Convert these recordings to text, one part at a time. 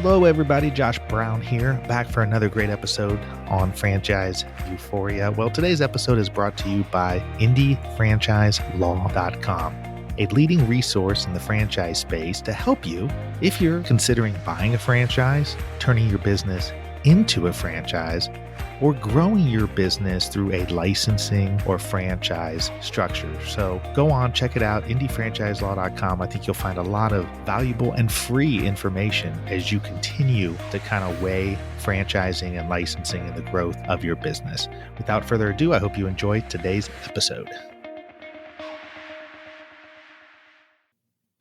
Hello, everybody. Josh Brown here, back for another great episode on Franchise Euphoria. Well, today's episode is brought to you by IndieFranchiseLaw.com, a leading resource in the franchise space to help you if you're considering buying a franchise, turning your business into a franchise, or growing your business through a licensing or franchise structure. So go on, check it out, IndieFranchiseLaw.com. I think you'll find a lot of valuable and free information as you continue to kind of weigh franchising and licensing and the growth of your business. Without further ado, I hope you enjoy today's episode.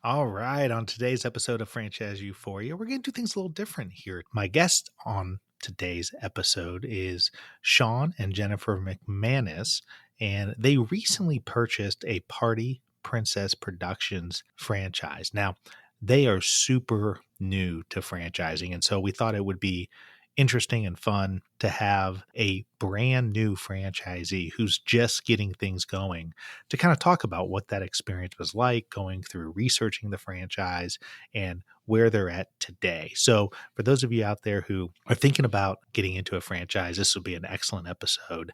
All right, on today's episode of Franchise Euphoria, we're going to do things a little different here. My guest on today's episode is Sean and Jennifer McManus, and they recently purchased a Party Princess Productions franchise. Now, they are super new to franchising, and so we thought it would be interesting and fun to have a brand new franchisee who's just getting things going to kind of talk about what that experience was like going through researching the franchise and where they're at today. So for those of you out there who are thinking about getting into a franchise, this will be an excellent episode,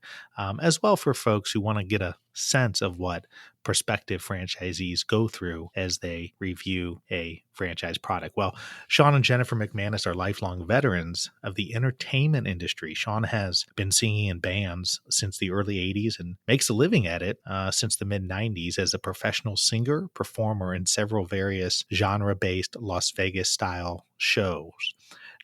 as well for folks who want to get a sense of what prospective franchisees go through as they review a franchise product. Well, Sean and Jennifer McManus are lifelong veterans of the entertainment industry. Sean has been singing in bands since the early 80s and makes a living at it since the mid 90s as a professional singer, performer in several various genre-based Las Vegas style shows.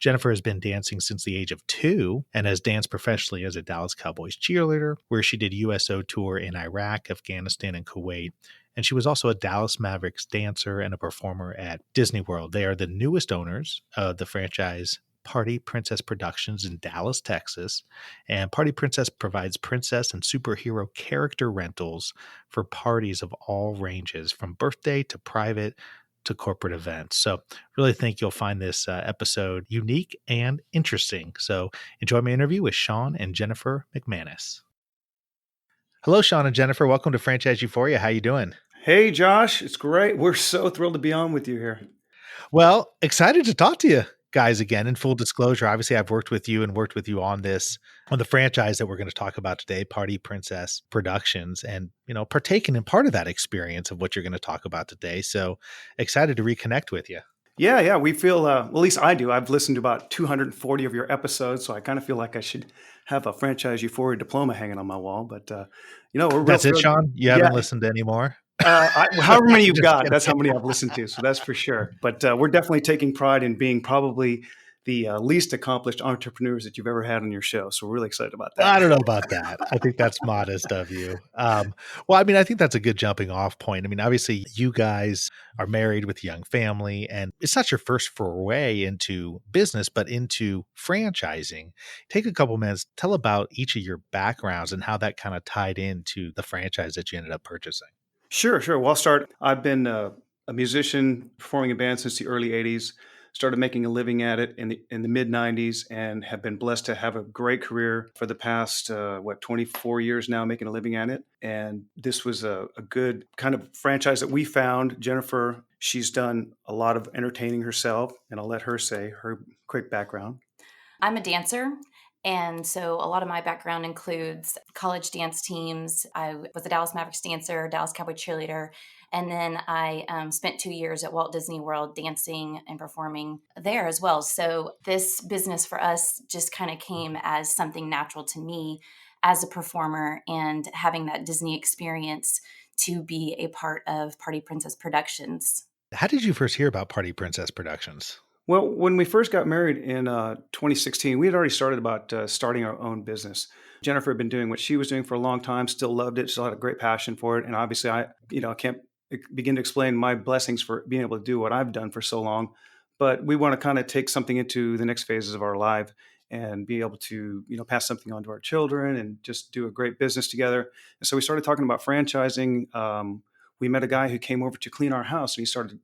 Jennifer has been dancing since the age of 2 and has danced professionally as a Dallas Cowboys cheerleader, where she did USO tour in Iraq, Afghanistan, and Kuwait. And she was also a Dallas Mavericks dancer and a performer at Disney World. They are the newest owners of the franchise Party Princess Productions in Dallas, Texas. And Party Princess provides princess and superhero character rentals for parties of all ranges, from birthday to private to corporate events. So really think you'll find this episode unique and interesting. So enjoy my interview with Sean and Jennifer McManus. Hello, Sean and Jennifer. Welcome to Franchise Euphoria. How you doing? Hey, Josh. It's great. We're so thrilled to be on with you here. Well, excited to talk to you guys again. In full disclosure, obviously I've worked with you on the franchise that we're going to talk about today, Party Princess Productions, and, partaken in part of that experience of what you're going to talk about today. So excited to reconnect with you. Yeah. We feel, well, at least I do. I've listened to about 240 of your episodes, so I kind of feel like I should have a Franchise Euphoria diploma hanging on my wall. But, we're real That's it, thrilled. Sean? You haven't listened to any more? However many you've got, that's how many I've listened to. So that's for sure. But we're definitely taking pride in being probably the least accomplished entrepreneurs that you've ever had on your show. So we're really excited about that. I don't know about that. I think that's modest of you. I think that's a good jumping off point. I mean, obviously you guys are married with a young family, and it's not your first foray into business, but into franchising. Take a couple minutes, tell about each of your backgrounds and how that kind of tied into the franchise that you ended up purchasing. Sure. Well, I'll start. I've been a musician performing in bands since the early 80s. Started making a living at it in the mid 90s, and have been blessed to have a great career for the past 24 years now, making a living at it. And this was a good kind of franchise that we found. Jennifer, she's done a lot of entertaining herself, and I'll let her say her quick background. I'm a dancer. And so a lot of my background includes college dance teams. I was a Dallas Mavericks Dancer, Dallas Cowboys Cheerleader. And then I spent 2 years at Walt Disney World dancing and performing there as well. So this business for us just kind of came as something natural to me as a performer, and having that Disney experience to be a part of Party Princess Productions. How did you first hear about Party Princess Productions? Well, when we first got married in 2016, we had already started about starting our own business. Jennifer had been doing what she was doing for a long time, still loved it, still had a great passion for it. And obviously I can't begin to explain my blessings for being able to do what I've done for so long. But we want to kind of take something into the next phases of our life and be able to, pass something on to our children and just do a great business together. And so we started talking about franchising. We met a guy who came over to clean our house, and he started,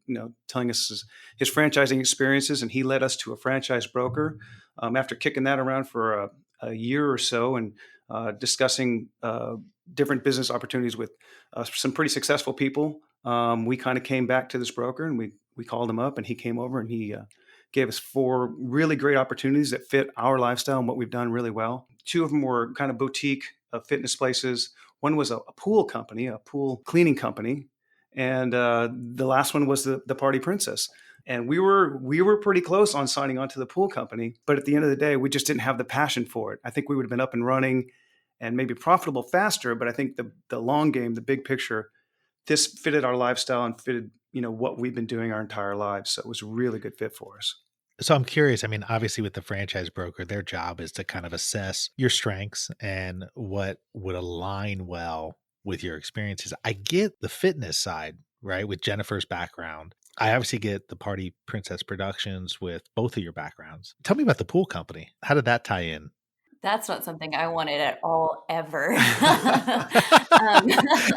telling us his franchising experiences, and he led us to a franchise broker. After kicking that around for a year or so and discussing different business opportunities with some pretty successful people, we kind of came back to this broker, and we called him up, and he came over, and he gave us 4 really great opportunities that fit our lifestyle and what we've done really well. 2 of them were kind of boutique fitness places. One was a pool company, a pool cleaning company, and the last one was the Party Princess. And we were pretty close on signing on to the pool company, but at the end of the day, we just didn't have the passion for it. I think we would have been up and running and maybe profitable faster, but I think the long game, the big picture, this fitted our lifestyle and fitted, what we've been doing our entire lives. So it was a really good fit for us. So I'm curious. I mean, obviously, with the franchise broker, their job is to kind of assess your strengths and what would align well with your experiences. I get the fitness side, right? With Jennifer's background. I obviously get the Party Princess Productions with both of your backgrounds. Tell me about the pool company. How did that tie in? That's not something I wanted at all, ever. I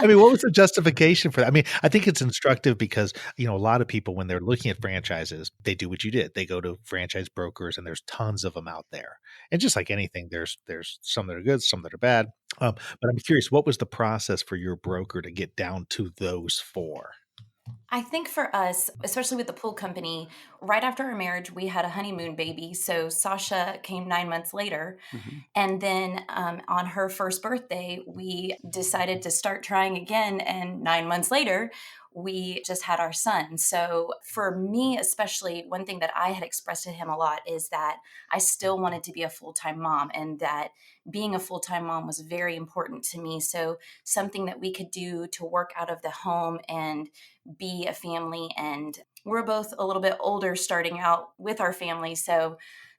mean, what was the justification for that? I mean, I think it's instructive because, a lot of people, when they're looking at franchises, they do what you did. They go to franchise brokers and there's tons of them out there. And just like anything, there's some that are good, some that are bad. But I'm curious, what was the process for your broker to get down to those four? I think for us, especially with the pool company, right after our marriage, we had a honeymoon baby. So Sasha came 9 months later. Mhm. And then on her first birthday, we decided to start trying again. And 9 months later, we just had our son. So for me, especially, one thing that I had expressed to him a lot is that I still wanted to be a full-time mom, and that being a full-time mom was very important to me. So something that we could do to work out of the home and be a family. And we're both a little bit older starting out with our family. So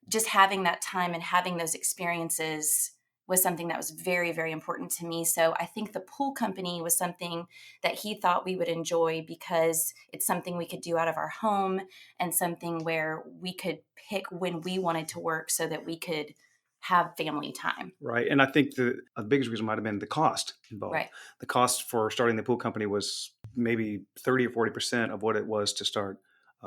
just having that time and having those experiences was something that was very, very important to me. So I think the pool company was something that he thought we would enjoy because it's something we could do out of our home and something where we could pick when we wanted to work so that we could have family time. Right. And I think the biggest reason might have been the cost involved. Right. The cost for starting the pool company was maybe 30 or 40% of what it was to start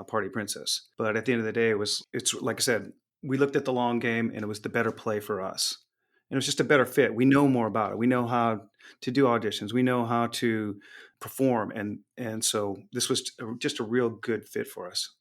Party Princess. But at the end of the day, it's like I said, we looked at the long game and it was the better play for us. And it was just a better fit. We know more about it. We know how to do auditions. We know how to perform. And so this was just a real good fit for us.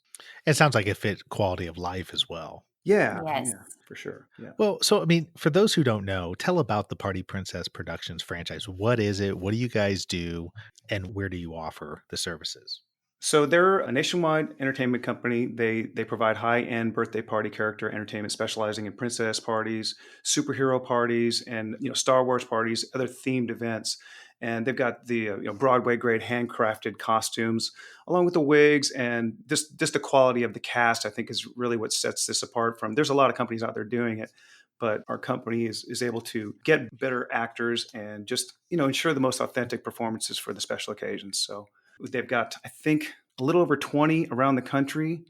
It sounds like it fit quality of life as well. Yeah. Yes. Yeah, for sure. Yeah. Well, so I mean, for those who don't know, tell about the Party Princess Productions franchise. What is it? What do you guys do? And where do you offer the services? So they're a nationwide entertainment company. They provide high-end birthday party character entertainment, specializing in princess parties, superhero parties, and Star Wars parties, other themed events. And they've got the Broadway grade handcrafted costumes, along with the wigs, and just the quality of the cast. I think is really what sets this apart from. There's a lot of companies out there doing it, but our company is able to get better actors and just ensure the most authentic performances for the special occasions. So they've got, I think, a little over 20 around the country.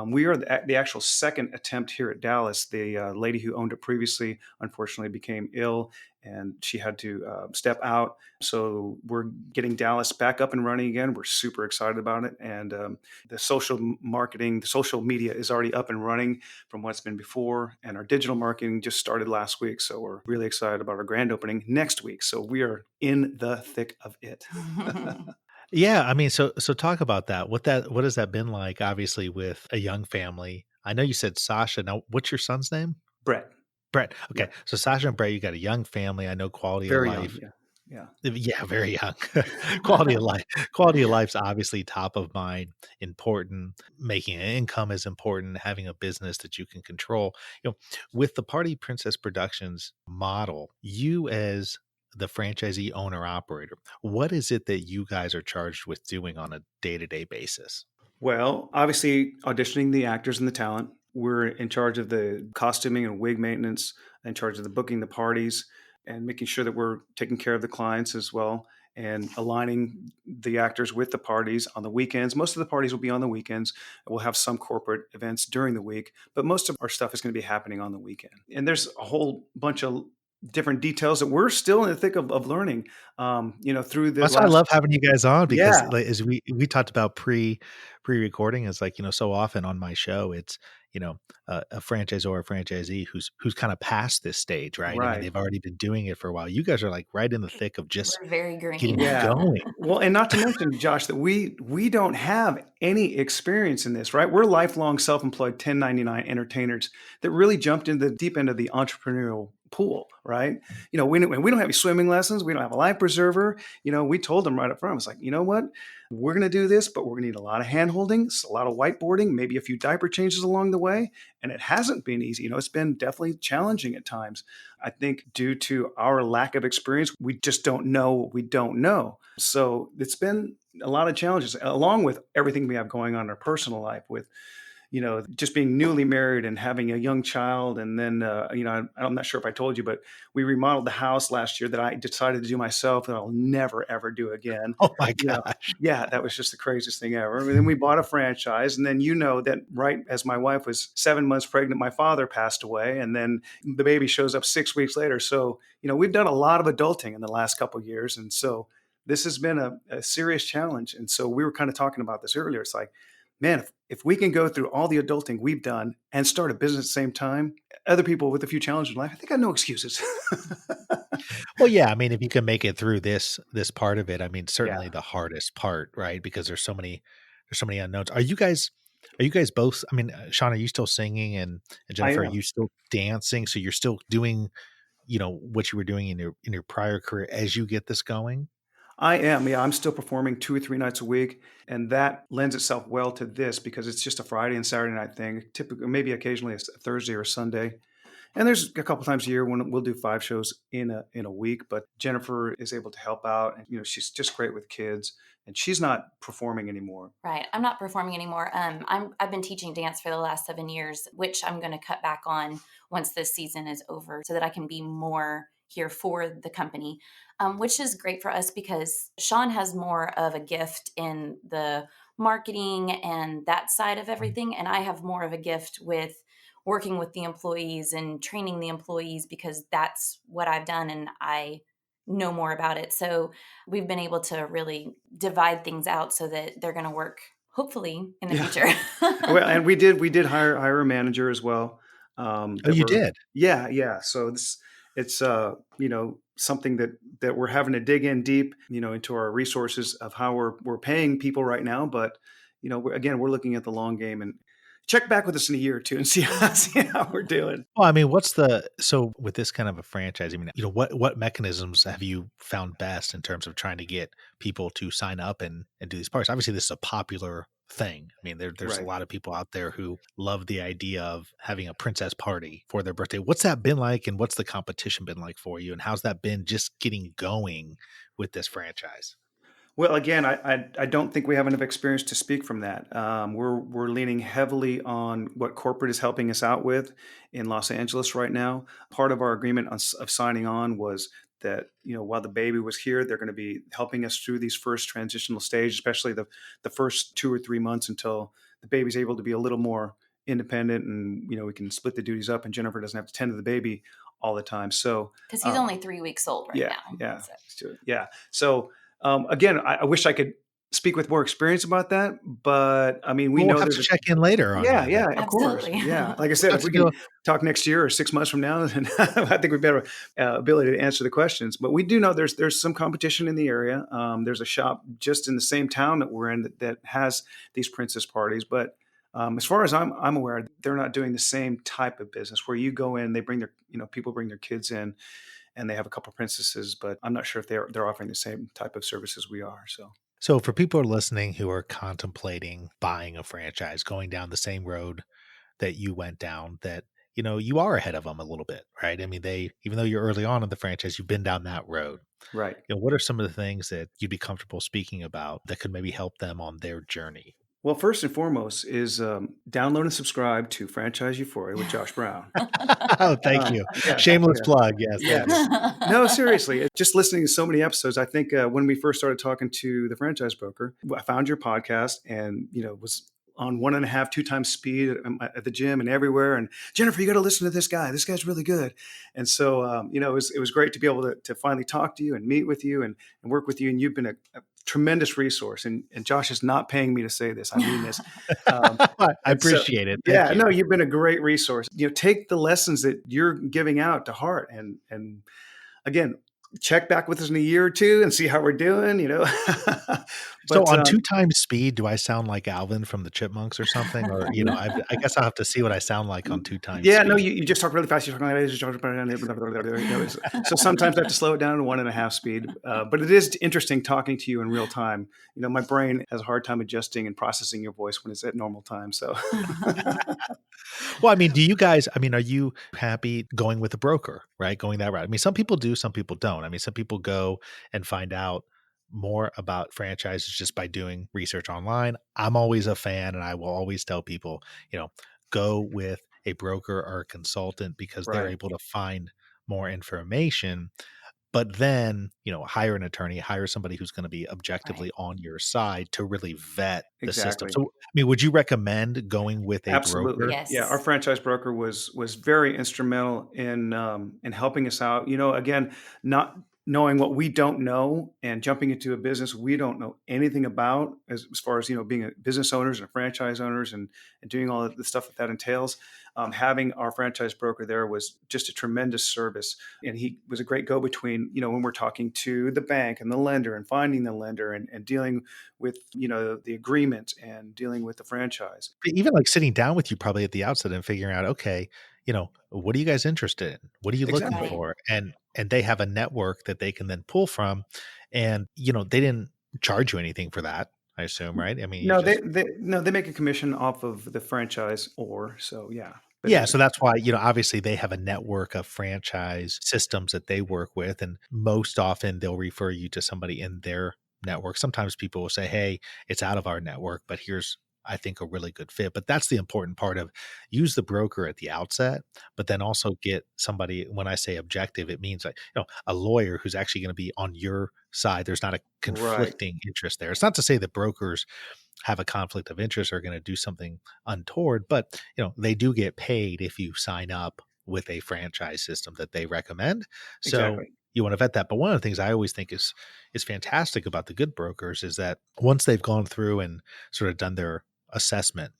We are the actual second attempt here at Dallas. The lady who owned it previously, unfortunately, became ill and she had to step out. So we're getting Dallas back up and running again. We're super excited about it. And the social marketing, the social media is already up and running from what's been before. And our digital marketing just started last week. So we're really excited about our grand opening next week. So we are in the thick of it. Yeah, I mean, so talk about that. What has that been like? Obviously, with a young family. I know you said Sasha. Now, what's your son's name? Brett. Brett. Okay, Yeah. so Sasha and Brett, you got a young family. I know quality of Very young. life. Yeah. Yeah. Yeah, very young. Quality of life. Quality of life's obviously top of mind. Important. Making an income is important. Having a business that you can control. With the Party Princess Productions model, you as the franchisee owner operator, what is it that you guys are charged with doing on a day-to-day basis? Well, obviously, auditioning the actors and the talent. We're in charge of the costuming and wig maintenance, in charge of the booking the parties, and making sure that we're taking care of the clients as well, and aligning the actors with the parties on the weekends. Most of the parties will be on the weekends. We'll have some corporate events during the week, but most of our stuff is going to be happening on the weekend. And there's a whole bunch of different details that we're still in the thick of learning, through the That's why I last. love having you guys on because, Yeah, like, as we talked about pre-recording, is like, so often on my show, it's, a franchisor or a franchisee who's kind of past this stage, right? I mean, right. they've already been doing it for a while. You guys are like right in the thick of just We're very green. getting Yeah. going. Well, and not to mention, Josh, that we don't have any experience in this, right? We're lifelong self-employed 1099 entertainers that really jumped into the deep end of the entrepreneurial pool, right? We don't have any swimming lessons. We don't have a life preserver. We told them right up front, I was like, you know what? We're going to do this, but we're going to need a lot of hand holding, a lot of whiteboarding, maybe a few diaper changes along the way. And it hasn't been easy. It's been definitely challenging at times. I think due to our lack of experience, we just don't know what we don't know. So it's been a lot of challenges, along with everything we have going on in our personal life with, just being newly married and having a young child. And then, I'm not sure if I told you, but we remodeled the house last year that I decided to do myself that I'll never, ever do again. Oh my You know, gosh. yeah, that was just the craziest thing ever. And then we bought a franchise. And then, that right as my wife was 7 months pregnant, my father passed away. And then the baby shows up 6 weeks later. So, we've done a lot of adulting in the last couple of years. And so this has been a serious challenge. And so we were kind of talking about this earlier. It's like, man, if we can go through all the adulting we've done and start a business at the same time, other people with a few challenges in life, I think I have no excuses. Well, yeah, I mean, if you can make it through this part of it, I mean, Yeah, certainly the hardest part, right? Because there's so many unknowns. Are you guys both? I mean, Sean, are you still singing, and I Jennifer, are am. you still dancing? So you're still doing, what you were doing in your prior career as you get this going? I am. Yeah, I'm still performing 2 or 3 nights a week. And that lends itself well to this because it's just a Friday and Saturday night thing, typically, maybe occasionally a Thursday or Sunday. And there's a couple times a year when we'll do 5 shows in a week. But Jennifer is able to help out, and she's just great with kids. And she's not performing anymore. Right. I'm not performing anymore. I've been teaching dance for the last 7 years, which I'm going to cut back on once this season is over so that I can be more here for the company, which is great for us because Sean has more of a gift in the marketing and that side of everything. And I have more of a gift with working with the employees and training the employees because that's what I've done and I know more about it. So we've been able to really divide things out so that they're going to work hopefully in the Yeah. future. Well, and we did hire a manager as well. Oh, That you we're did? yeah. So it's something that we're having to dig in deep, into our resources of how we're paying people right now. But we're looking at the long game and check back with us in a year or two and see how we're doing. Well, I mean, so with this kind of a franchise, I mean, what mechanisms have you found best in terms of trying to get people to sign up and do these parties? Obviously, this is a popular thing. I mean, there's a Right. lot of people out there who love the idea of having a princess party for their birthday. What's that been like, and what's the competition been like for you, and how's that been just getting going with this franchise? Well, again, I don't think we have enough experience to speak from that. We're leaning heavily on what corporate is helping us out with in Los Angeles right now. Part of our agreement of signing on was that while the baby was here, they're going to be helping us through these first transitional stages, especially the first 2 or 3 months until the baby's able to be a little more independent, and we can split the duties up, and Jennifer doesn't have to tend to the baby all the time. So Because he's only 3 weeks old right yeah, now. yeah, So. let's do it. Yeah. So again, I wish I could speak with more experience about that, but I mean, we Well, we'll know have there's to check in later on yeah, you then. yeah, of course, Absolutely. yeah. Like I We'll said, have if to we do can talk next year or 6 months from now, then I think we'd better ability to answer the questions. But we do know there's some competition in the area. There's a shop just in the same town that we're in that has these princess parties, but as far as I'm aware, they're not doing the same type of business where you go in, they bring their people bring their kids in, and they have a couple of princesses, but I'm not sure if they're offering the same type of services we are. So So for people who are listening who are contemplating buying a franchise, going down the same road that you went down, that you are ahead of them a little bit, right? I mean, even though you're early on in the franchise, you've been down that road. right. What are some of the things that you'd be comfortable speaking about that could maybe help them on their journey? Well, first and foremost is download and subscribe to Franchise Euphoria with Josh Brown. Oh, thank you. Yeah, Shameless yeah, plug. Yes, thank you. yes. No, seriously, just listening to so many episodes. I think when we first started talking to the franchise broker, I found your podcast and was on 1.5, 2 times speed at the gym and everywhere. And Jennifer, you got to listen to this guy. This guy's really good. And so, it was great to be able to finally talk to you and meet with you and work with you. And you've been a tremendous resource. And Josh is not paying me to say this. I mean this. I And so, appreciate it. Thank yeah, you. no, you've been a great resource. Take the lessons that you're giving out to heart, and again, check back with us in a year or two and see how we're doing. So But on 2 times speed, do I sound like Alvin from the Chipmunks or something? Or, I guess I'll have to see what I sound like on 2 times yeah, no, speed. you just talk really fast. You're talking so sometimes I have to slow it down to 1.5 speed. But it is interesting talking to you in real time. My brain has a hard time adjusting and processing your voice when it's at normal time. So Well, are you happy going with a broker, right? Going that route? I mean, some people do, some people don't. I mean, some people go and find out more about franchises just by doing research online. I'm always a fan, and I will always tell people, go with a broker or a consultant because they're right, able to find more information. But then, hire an attorney, hire somebody who's going to be Right. objectively on your side to really vet the system. exactly. So, I mean, would you recommend going with a Absolutely. broker? Yeah, our Yes. franchise broker was very instrumental in helping us out. Again, not knowing what we don't know and jumping into a business we don't know anything about as far as being a business owners and franchise owners and doing all of the stuff that entails. Having our franchise broker there was just a tremendous service, and he was a great go-between. When we're talking to the bank and the lender and finding the lender and dealing with the agreement and dealing with the franchise. Even like sitting down with you probably at the outset and figuring out, okay, what are you guys interested in? What are you looking Exactly. Right. for? And they have a network that they can then pull from. And, they didn't charge you anything for that, I assume, right? I mean, you No, just they make a commission off of the franchise, or so yeah. But yeah, so that's why, obviously they have a network of franchise systems that they work with, and most often they'll refer you to somebody in their network. Sometimes people will say, "Hey, it's out of our network, but here's I think a really good fit." But that's the important part of use the broker at the outset, but then also get somebody, when I say objective, it means like, a lawyer who's actually going to be on your side. There's not a right, conflicting interest there. It's not to say that brokers have a conflict of interest or going to do something untoward, but they do get paid if you sign up with a franchise system that they recommend. So exactly. you want to vet that. But one of the things I always think is fantastic about the good brokers is that once they've gone through and sort of done their assessment,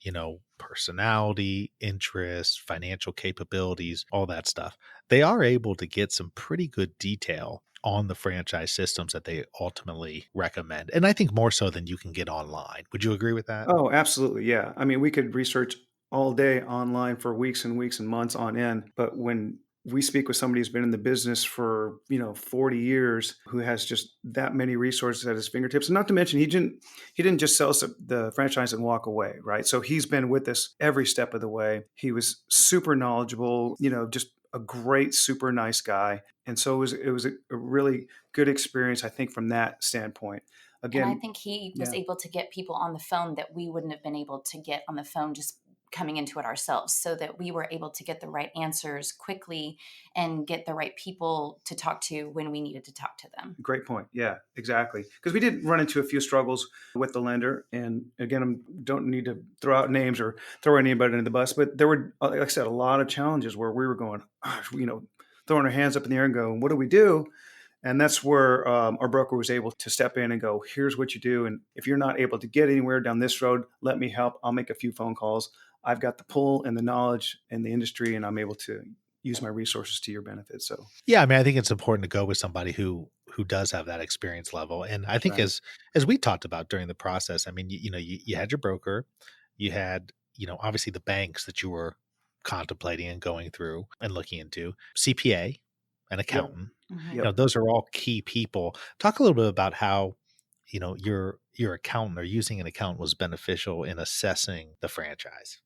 personality, interests, financial capabilities, all that stuff, they are able to get some pretty good detail on the franchise systems that they ultimately recommend. And I think more so than you can get online. Would you agree with that? Oh, absolutely, yeah. I mean, we could research all day online for weeks and weeks and months on end, but when we speak with somebody who's been in the business for 40 years, who has just that many resources at his fingertips, and not to mention he didn't just sell us the franchise and walk away, right? So he's been with us every step of the way. He was super knowledgeable, just a great, super nice guy, and so it was a really good experience, I think, from that standpoint. And I Again, think he was yeah, able to get people on the phone that we wouldn't have been able to get on the phone just coming into it ourselves, so that we were able to get the right answers quickly and get the right people to talk to when we needed to talk to them. great point. Yeah, exactly. Because we did run into a few struggles with the lender, and again, I don't need to throw out names or throw anybody under the bus, but there were, like I said, a lot of challenges where we were going, throwing our hands up in the air and going, "What do we do?" And that's where our broker was able to step in and go, "Here's what you do, and if you're not able to get anywhere down this road, let me help. I'll make a few phone calls. I've got the pull and the knowledge in the industry, and I'm able to use my resources to your benefit." So, Yeah, I mean, I think it's important to go with somebody who does have that experience level. And I think right, as we talked about during the process, I mean, you had your broker, you had, obviously the banks that you were contemplating and going through and looking into, CPA, an yep, accountant. Mhm. yep. Those are all key people. Talk a little bit about how, your accountant or using an accountant was beneficial in assessing the franchise.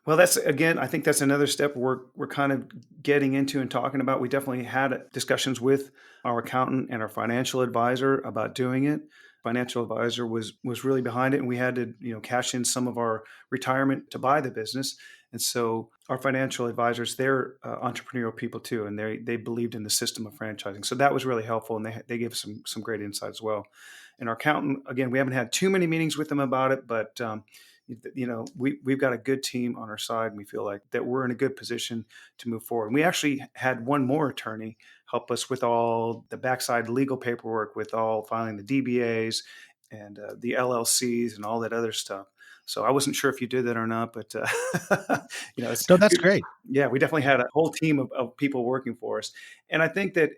Well, that's again, I think that's another step we're kind of getting into and talking about. We definitely had discussions with our accountant and our financial advisor about doing it. Financial advisor was really behind it, and we had to cash in some of our retirement to buy the business. And so our financial advisors, they're entrepreneurial people too, and they believed in the system of franchising. So that was really helpful, and they gave us some great insight as well. And our accountant, again, we haven't had too many meetings with them about it, but we've got a good team on our side, and we feel like that we're in a good position to move forward. And we actually had one more attorney help us with all the backside legal paperwork, with all filing the DBAs and the LLCs and all that other stuff. So I wasn't sure if you did that or not, but it's, No, that's great. yeah, we definitely had a whole team of people working for us. And I think that,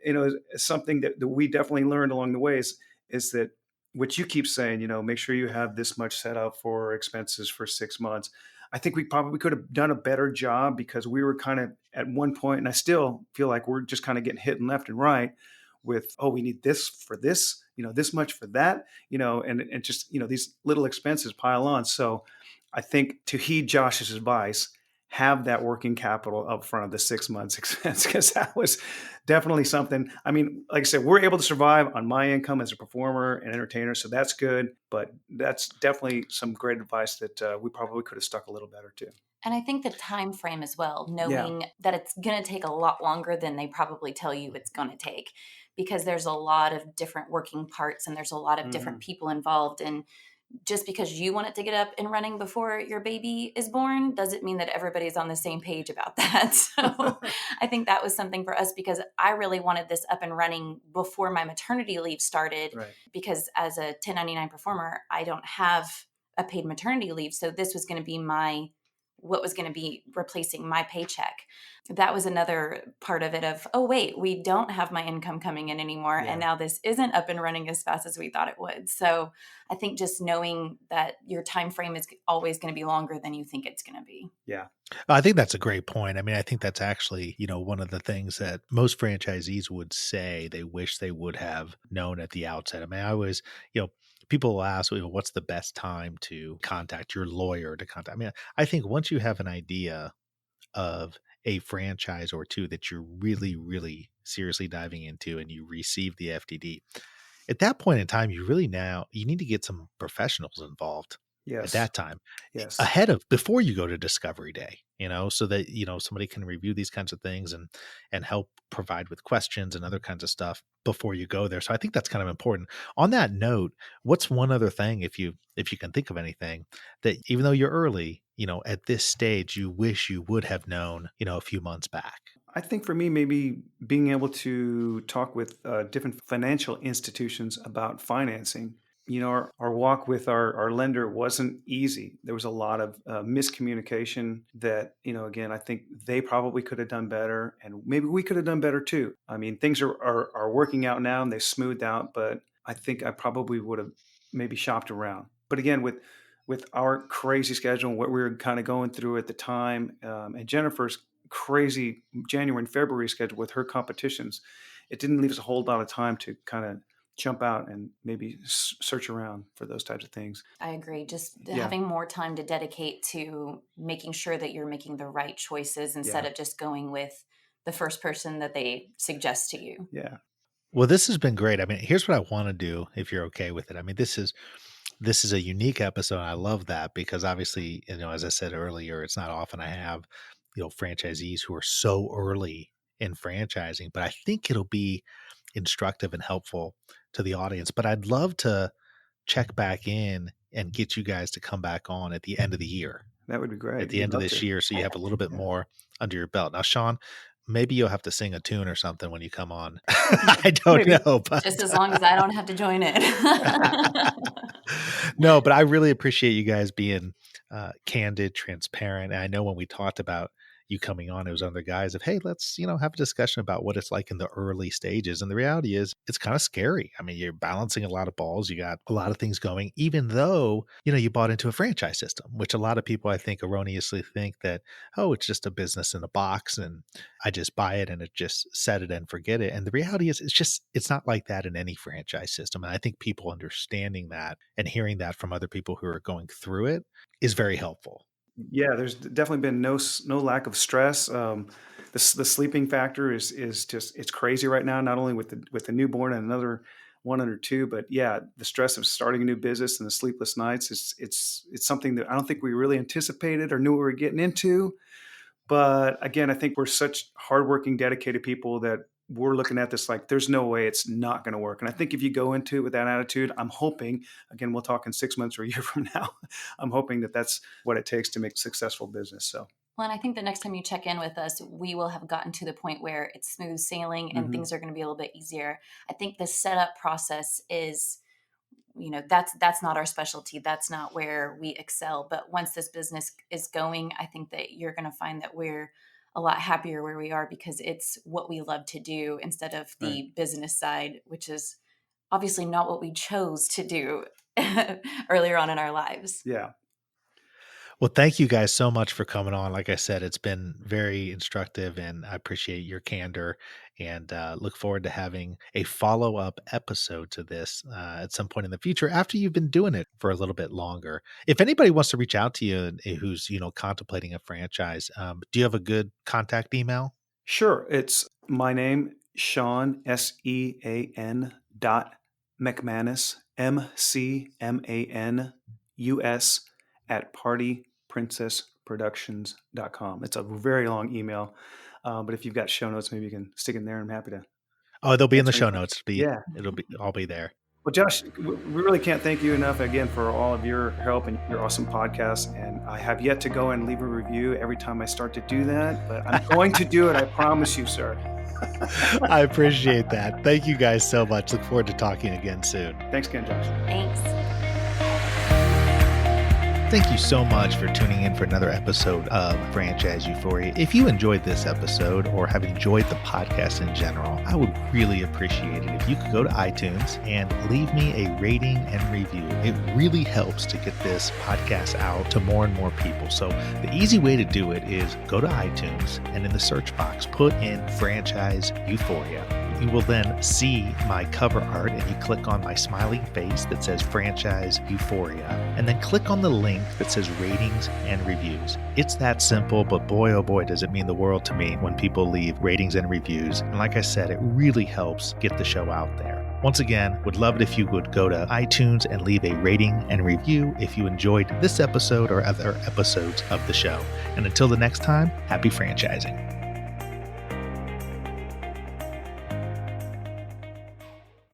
something that we definitely learned along the way is that what you keep saying, make sure you have this much set up for expenses for 6 months. I think we probably could have done a better job, because we were kind of at one point, and I still feel like we're just kind of getting hit left and right with, oh, we need this for this, this much for that, and just, these little expenses pile on. So I think, to heed Josh's advice, have that working capital up front of the 6 months expense, because that was definitely something. I mean, like I said, we're able to survive on my income as a performer and entertainer, so that's good. But that's definitely some great advice that we probably could have stuck a little better too. And I think the time frame as well, Yeah. knowing that it's going to take a lot longer than they probably tell you it's going to take, because there's a lot of different working parts and there's a lot of different people involved. And just because you want it to get up and running before your baby is born doesn't mean that everybody's on the same page about that. So I think that was something for us, because I really wanted this up and running before my maternity leave started, Right. because as a 1099 performer, I don't have a paid maternity leave. So this was going to be what was going to be replacing my paycheck. That was another part of it of, oh, wait, we don't have my income coming in anymore. Yeah. And now this isn't up and running as fast as we thought it would. So I think just knowing that your time frame is always going to be longer than you think it's going to be. Yeah. I think that's a great point. I mean, I think that's actually, one of the things that most franchisees would say they wish they would have known at the outset. I mean, I always, people will ask, what's the best time to contact your lawyer to contact? I mean, I think once you have an idea of a franchise or two that you're really, really seriously diving into and you receive the FDD, at that point in time, you need to get some professionals involved at Yes. that time Yes. before you go to discovery day, so that, somebody can review these kinds of things and help provide with questions and other kinds of stuff before you go there. So I think that's kind of important. On that note, what's one other thing, if you can think of anything, that even though you're early, at this stage, you wish you would have known, a few months back? I think for me, maybe being able to talk with different financial institutions about financing. Our walk with our lender wasn't easy. There was a lot of miscommunication that, again, I think they probably could have done better, and maybe we could have done better too. I mean, things are working out now and they've smoothed out, but I think I probably would have maybe shopped around. But again, with our crazy schedule and what we were kind of going through at the time, and Jennifer's crazy January and February schedule with her competitions, it didn't leave us a whole lot of time to kind of jump out and maybe search around for those types of things. I agree. Just having more time to dedicate to making sure that you're making the right choices instead of just going with the first person that they suggest to you. Yeah. Well, this has been great. I mean, here's what I want to do, if you're okay with it. I mean, this is a unique episode. I love that because obviously, as I said earlier, it's not often I have, franchisees who are so early in franchising, but I think it'll be instructive and helpful to the audience. But I'd love to check back in and get you guys to come back on at the end of the year, That would be great. at the end of this year, so you have a little bit more under your belt. Now, Sean, maybe you'll have to sing a tune or something when you come on. I don't know, but Just as long as I don't have to join it. no, but I really appreciate you guys being candid, transparent. And I know when we talked about you coming on, it was under the guise of, hey, let's, have a discussion about what it's like in the early stages. And the reality is it's kind of scary. I mean, you're balancing a lot of balls. You got a lot of things going, even though, you bought into a franchise system, which a lot of people, I think, erroneously think that, oh, it's just a business in a box and I just buy it and it just set it and forget it. And the reality is it's not like that in any franchise system. And I think people understanding that and hearing that from other people who are going through it is very helpful. Yeah, there's definitely been no lack of stress. The sleeping factor is just, it's crazy right now. Not only with the newborn and another one under two, but yeah, the stress of starting a new business and the sleepless nights it's something that I don't think we really anticipated or knew we were getting into. But again, I think we're such hardworking, dedicated people that we're looking at this like there's no way it's not going to work. And I think if you go into it with that attitude, I'm hoping, again, we'll talk in 6 months or a year from now, I'm hoping that that's what it takes to make a successful business. So. Well, and I think the next time you check in with us, we will have gotten to the point where it's smooth sailing and things are going to be a little bit easier. I think the setup process is, that's not our specialty. That's not where we excel. But once this business is going, I think that you're going to find that we're a lot happier where we are because it's what we love to do instead of the business side, which is obviously not what we chose to do earlier on in our lives. Yeah. Well, thank you guys so much for coming on. Like I said, it's been very instructive and I appreciate your candor and look forward to having a follow-up episode to this at some point in the future after you've been doing it for a little bit longer. If anybody wants to reach out to you who's, contemplating a franchise, do you have a good contact email? Sure. It's my name, Sean, SEAN McManus, MCMANUS at partyprincessproductions.com. It's a very long email, but if you've got show notes, maybe you can stick in there. I'm happy to. Oh, they'll be in the answer show any notes. questions. I'll be there. Well, Josh, we really can't thank you enough again for all of your help and your awesome podcast. And I have yet to go and leave a review every time I start to do that, but I'm going to do it. I promise you, sir. I appreciate that. Thank you guys so much. Look forward to talking again soon. Thanks again, Josh. Thanks. Thank you so much for tuning in for another episode of Franchise Euphoria. If you enjoyed this episode or have enjoyed the podcast in general, I would really appreciate it if you could go to iTunes and leave me a rating and review. It really helps to get this podcast out to more and more people. So the easy way to do it is go to iTunes and in the search box, put in Franchise Euphoria. You will then see my cover art and you click on my smiling face that says Franchise Euphoria and then click on the link that says ratings and reviews. It's that simple, but boy, oh boy, does it mean the world to me when people leave ratings and reviews. And like I said, it really helps get the show out there. Once again, would love it if you would go to iTunes and leave a rating and review if you enjoyed this episode or other episodes of the show. And until the next time, happy franchising.